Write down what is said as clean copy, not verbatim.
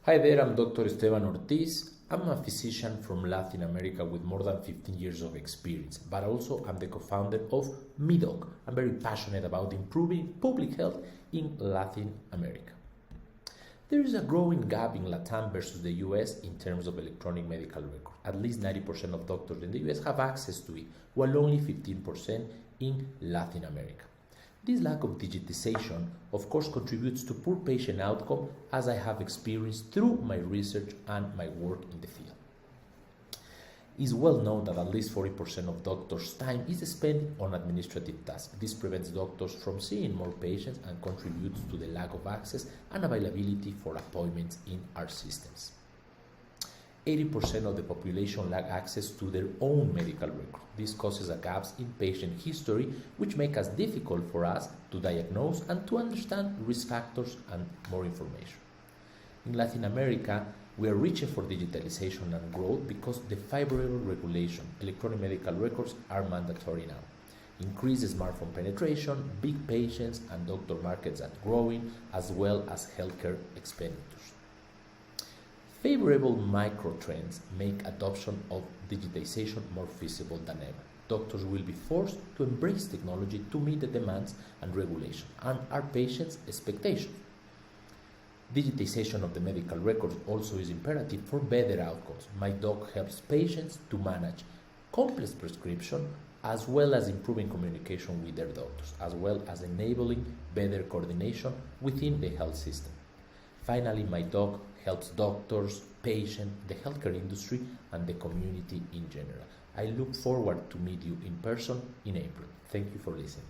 Hi there, I'm Dr. Esteban Ortiz. I'm a physician from Latin America with more than 15 years of experience, but also I'm the co-founder of MiDOC. I'm very passionate about improving public health in Latin America. There is a growing gap in Latam versus the US in terms of electronic medical record. At least 90% of doctors in the US have access to it, while only 15% in Latin America. This lack of digitization, of course, contributes to poor patient outcome, as I have experienced through my research and my work in the field. It's well known that at least 40% of doctors' time is spent on administrative tasks. This prevents doctors from seeing more patients and contributes to the lack of access and availability for appointments in our systems. 80% of the population lack access to their own medical record. This causes a gaps in patient history, which make it difficult for us to diagnose and to understand risk factors and more information. In Latin America, we are reaching for digitalization and growth because the favorable regulation, electronic medical records, are mandatory now. Increased smartphone penetration, big patients and doctor markets are growing, as well as healthcare expenditures. Favorable microtrends make adoption of digitization more feasible than ever. Doctors will be forced to embrace technology to meet the demands and regulation and our patients' expectations. Digitization of the medical records also is imperative for better outcomes. MiDOC helps patients to manage complex prescription as well as improving communication with their doctors, as well as enabling better coordination within the health system. Finally, MiDOC helps doctors, patients, the healthcare industry, and the community in general. I look forward to meet you in person in April. Thank you for listening.